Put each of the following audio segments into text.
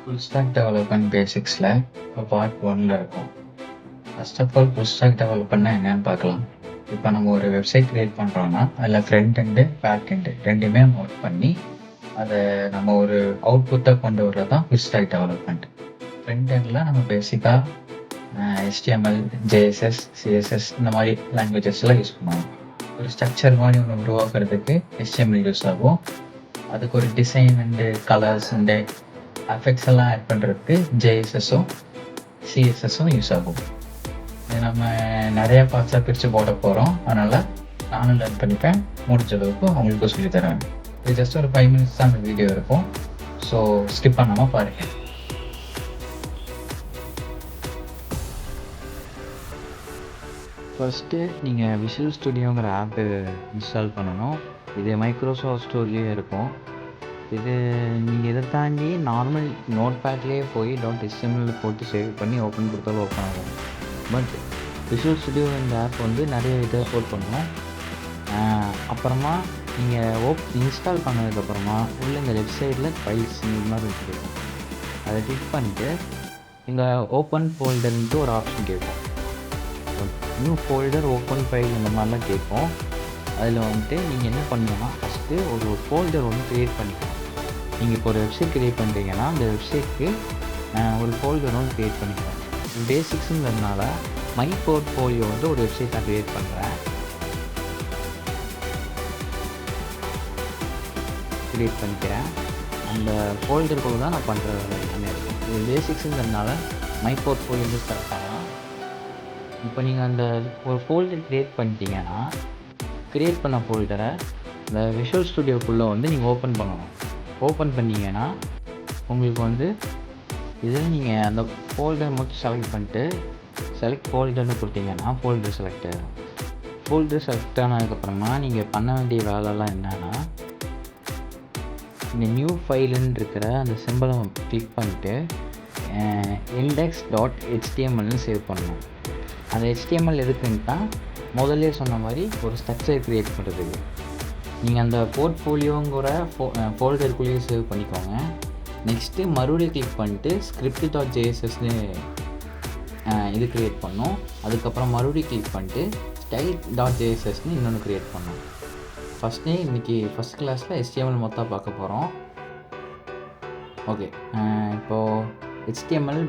Full stock development பேசிக்ஸில் இப்போ part 1ல் இருக்கும். First of all full stack டெவலப்மெண்ட்னா என்னன்னு பார்க்கலாம். இப்போ நம்ம ஒரு வெப்சைட் க்ரியேட் பண்ணுறோன்னா அதில் ஃப்ரண்ட் எண்டு பேக் எண்டு ரெண்டுமே நம்ம ஒர்க் பண்ணி அதை நம்ம ஒரு அவுட்புட்டாக கொண்டு வர்றது தான் ஃபுல் ஸ்டாக் டெவலப்மெண்ட். ஃப்ரண்ட் எண்டில் நம்ம பேசிக்காக HTML, JSS, CSS இந்த மாதிரி லாங்குவேஜஸ்லாம் யூஸ் பண்ணுவோம். ஒரு ஸ்ட்ரக்சர் மாதிரி ஒன்று உருவாக்குறதுக்கு HTML யூஸ் ஆகும். அதுக்கு ஒரு design and colours and effects எல்லாம் ஆட் பண்ணுறதுக்கு JSSம் CSSம் யூஸ் ஆகும். இது நம்ம நிறையா பார்ட்ஸாக பிரித்து போட போகிறோம். அதனால் நானும் லேர்ன் பண்ணிப்பேன், முடிஞ்ச அளவுக்கு அவங்களுக்கும் சொல்லித்தரேன். இது ஜஸ்ட் ஒரு 5 minutes தான் அந்த வீடியோ இருக்கும். ஸோ ஸ்கிப் பண்ணாமல் பாருங்கள். ஃபஸ்ட்டு நீங்கள் விஷுவல் ஸ்டுடியோங்கிற ஆப்பு இன்ஸ்டால் பண்ணணும். இது மைக்ரோசாஃப்ட் ஸ்டோர்லேயே இருக்கும். இது நீங்கள் இதை தாண்டி நார்மல் நோட் பேட்லேயே போய் .html போட்டு சேவ் பண்ணி ஓப்பன் கொடுத்தாலும் ஓப்பன் ஆகும். பட் விஷுவல் ஸ்டுடியோ இந்த ஆப் வந்து நிறைய இதை சப்போர்ட் பண்ணும். அப்புறமா நீங்கள் இன்ஸ்டால் பண்ணதுக்கப்புறமா உள்ள இந்த லெஃப்ட் சைடில் ஃபைல்ஸ் இந்த மாதிரி இருக்கும். அதை கிளிக் பண்ணிட்டு இங்கே ஓப்பன் ஃபோல்டர்ன்ட்டு ஒரு ஆப்ஷன் கேட்கும். நியூ ஃபோல்டர், ஓப்பன் ஃபைல் இந்த மாதிரிலாம் கேட்கும். அதில் வந்துட்டு நீங்கள் என்ன பண்ணணும்னா ஃபஸ்ட்டு ஒரு ஃபோல்டர் ஒன்று க்ரியேட் பண்ணிக்கணும். நீங்கள் இப்போ ஒரு வெப்சைட் க்ரியேட் பண்ணுறீங்கன்னா அந்த வெப்சைட்க்கு ஒரு ஃபோல்டர் ஒன்று க்ரியேட் பண்ணிக்கணும். பேசிக்ஸுங்கிறதுனால மை போர்ட்ஃபோலியோ வந்து ஒரு வெப்சைட் நான் க்ரியேட் பண்ணுறேன். க்ரியேட் பண்ணிக்கிறேன். அந்த ஃபோல்டருக்குள்ள தான் நான் பண்ணுற எல்லாமே இருக்கும். இது பேசிக்ஸுங்கிறதுனால மை போர்ட்ஃபோலியோ வந்து ஸ்டார்ட் பண்ணலாம். இப்போ நீங்கள் அந்த ஒரு ஃபோல்டர் க்ரியேட் பண்ணிட்டீங்கன்னா க்ரியேட் பண்ண ஃபோல்டரை இந்த விஷுவல் ஸ்டுடியோக்குள்ளே வந்து நீங்கள் ஓப்பன் பண்ணணும். ஓப்பன் பண்ணிங்கன்னா உங்களுக்கு வந்து இதில் நீங்கள் அந்த ஃபோல்டர் மட்டும் செலக்ட் பண்ணிட்டு செலக்ட் ஃபோல்டர்னு கொடுத்தீங்கன்னா ஃபோல்டர் செலக்ட் ஆகும். ஃபோல்டர் செலக்ட் ஆனதுக்கப்புறமா நீங்கள் பண்ண வேண்டிய வேலைலாம் என்னென்னா இந்த நியூ ஃபைலுன்னு இருக்கிற அந்த சிம்பிளை கிளிக் பண்ணிட்டு index.htmlனு சேவ் பண்ணணும். அந்த HTML எதுக்குன்ட்டா முதல்ல சொன்ன மாதிரி ஒரு ஸ்ட்ரக்சர் க்ரியேட் பண்ணுறதுக்கு. நீங்கள் அந்த போர்ட்ஃபோலியோங்கிற ஃபோல்டருக்குள்ளேயே சேவ் பண்ணிக்கோங்க. நெக்ஸ்ட்டு மறுபடியும் கிளிக் பண்ணிட்டு script.jsஸ்னு இது க்ரியேட் பண்ணோம். அதுக்கப்புறம் மறுபடியும் கிளிக் பண்ணிட்டு style.jsஸ்னு இன்னொன்று க்ரியேட் பண்ணோம். ஃபஸ்ட்டே இன்றைக்கி ஃபஸ்ட் கிளாஸில் HTML மொத்தம் பார்க்க போகிறோம். ஓகே, இப்போது HTML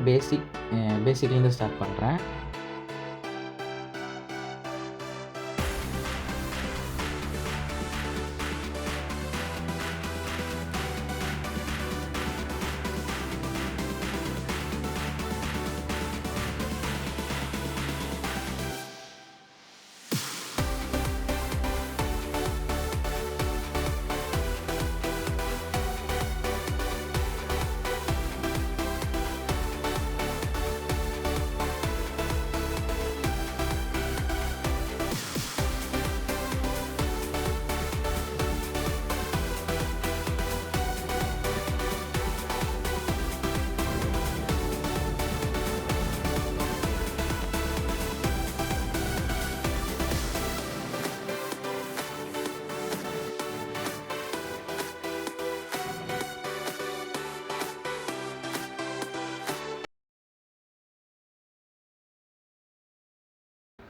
பேசிக்லேருந்து ஸ்டார்ட் பண்ணுறேன்.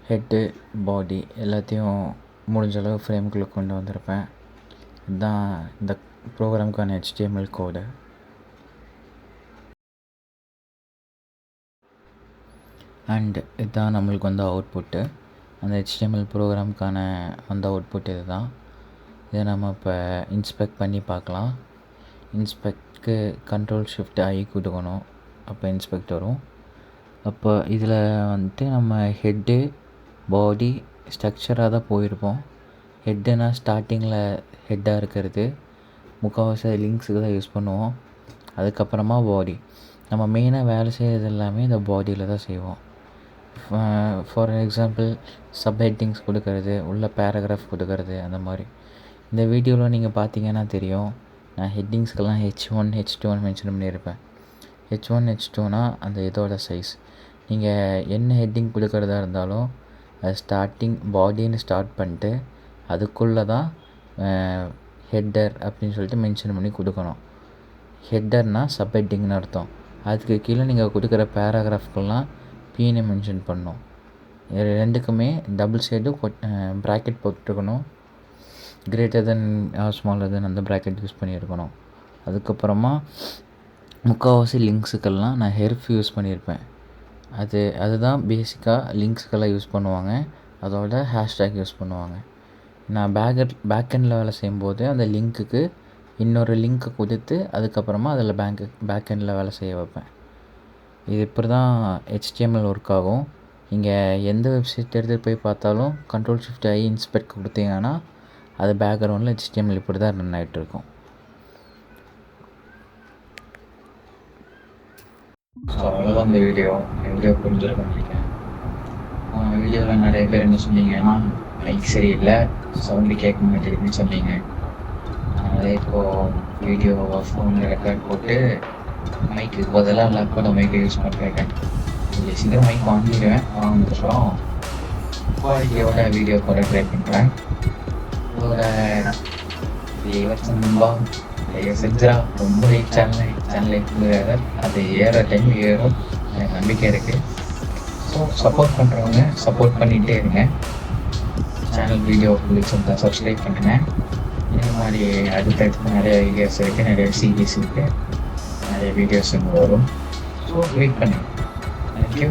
ஹெட்டு, பாடி எல்லாத்தையும் முடிஞ்ச அளவு ஃப்ரேம்குள்ளே கொண்டு வந்திருப்பேன். இதுதான் இந்த ப்ரோக்ராமுக்கான HTML கோடு. அண்ட் இதுதான் நம்மளுக்கு வந்து அவுட்புட்டு. அந்த HTML ப்ரோக்ராமுக்கான அந்த அவுட்புட் இது தான். இதை நம்ம இப்போ இன்ஸ்பெக்ட் பண்ணி பார்க்கலாம். இன்ஸ்பெக்ட்க்கு Ctrl+Shift+I கொடுக்கணும். அப்போ இன்ஸ்பெக்ட் வரும். அப்போ இதில் வந்துட்டு நம்ம ஹெட்டு, பாடி ஸ்ட்ரக்சராக தான் போயிருப்போம். ஹெட்டுனா ஸ்டார்டிங்கில் ஹெட்டாக இருக்கிறது, முக்கால்வாசி லிங்க்ஸுக்கு தான் யூஸ் பண்ணுவோம். அதுக்கப்புறமா பாடி, நம்ம மெயினாக வேலை செய்கிறது எல்லாமே இந்த பாடியில் தான் செய்வோம். ஃபார் எக்ஸாம்பிள் சப்ஹெட்டிங்ஸ் கொடுக்கறது, உள்ள பேராகிராஃப் கொடுக்கறது, அந்த மாதிரி. இந்த வீடியோவில் நீங்கள் பார்த்தீங்கன்னா தெரியும், நான் ஹெட்டிங்ஸ்க்கெல்லாம் H1, H2 மென்ஷன் பண்ணியிருப்பேன். H1, H2னா அந்த இதோட சைஸ். நீங்கள் என்ன ஹெட்டிங் கொடுக்கறதா இருந்தாலும் அது ஸ்டார்டிங் பாடின்னு ஸ்டார்ட் பண்ணிட்டு அதுக்குள்ளே தான் ஹெட்டர் அப்படின்னு சொல்லிட்டு மென்ஷன் பண்ணி கொடுக்கணும். ஹெட்டர்னால் சப்ஹெட்டிங்னு அர்த்தம். அதுக்கு கீழே நீங்கள் கொடுக்குற பேராகிராஃப்கெல்லாம் பின்னு மென்ஷன் பண்ணணும். இது ரெண்டுக்குமே டபுள் சைடு ப்ராக்கெட் போட்டுருக்கணும். கிரேட்டர் தென் ஸ்மாலர் தென் அந்த ப்ராக்கெட் யூஸ் பண்ணியிருக்கணும். அதுக்கப்புறமா முக்கால்வாசி லிங்க்ஸுக்கெல்லாம் நான் ஹெர்ஃப் யூஸ் பண்ணியிருப்பேன். அதுதான் பேசிக்காக லிங்க்ஸுக்கெல்லாம் யூஸ் பண்ணுவாங்க. அதோட ஹேஷ்டேக் யூஸ் பண்ணுவாங்க. நான் பேக்கெண்டில் வேலை செய்யும்போது அந்த லிங்க்குக்கு இன்னொரு லிங்க்கை கொடுத்து அதுக்கப்புறமா அதில் பேக்கெண்டில் வேலை செய்ய வைப்பேன். இது இப்படி தான் HTML ஒர்க் ஆகும். நீங்கள் எந்த வெப்சைட் எடுத்துகிட்டு போய் பார்த்தாலும் Ctrl+Shift+I இன்ஸ்பெக்ட் கொடுத்தீங்கன்னா அது பேக்ரவுண்டில் HTML இப்படி தான் ரன் ஆகிட்டுருக்கும். ஸோ அவ்வளோதான் இந்த வீடியோ புரிஞ்சிருக்கும் நினைக்கிறேன். வீடியோவில் நிறைய பேர் என்ன சொன்னீங்கன்னா மைக் சரியில்லை, சவுண்டு கேட்க மாட்டேங்குதுன்னு சொன்னீங்க. அதனால் இப்போது வீடியோ ஃபோனில் ரெக்கார்ட் போட்டு மைக்கு பதிலாக லேப்போட மைக்கை யூஸ் பண்ணிருக்கேன். கொஞ்சம் சீக்கிரம் மைக் வாங்கிடுவேன். வாங்கினதுக்கப்புறம் குவாலிட்டியோட வீடியோ போட ட்ரை பண்ணுறேன். இதோட நண்பா செஞ்சா ரொம்ப சேனலை அது ஏற டைம் ஏறும், எனக்கு நம்பிக்கை இருக்குது. ஸோ சப்போர்ட் பண்ணுறவங்க சப்போர்ட் பண்ணிகிட்டே இருங்க. சேனல் வீடியோ பிடிச்சிருந்தா சப்ஸ்கிரைப் பண்ணுங்கள். இந்த மாதிரி அடுத்தடுத்து நிறைய வீடியோஸ் இருக்குது, நிறைய சீரீஸ் இருக்குது, நிறைய வீடியோஸ் வரும். ஸோ வெயிட் பண்ணுங்கள். தேங்க்யூ.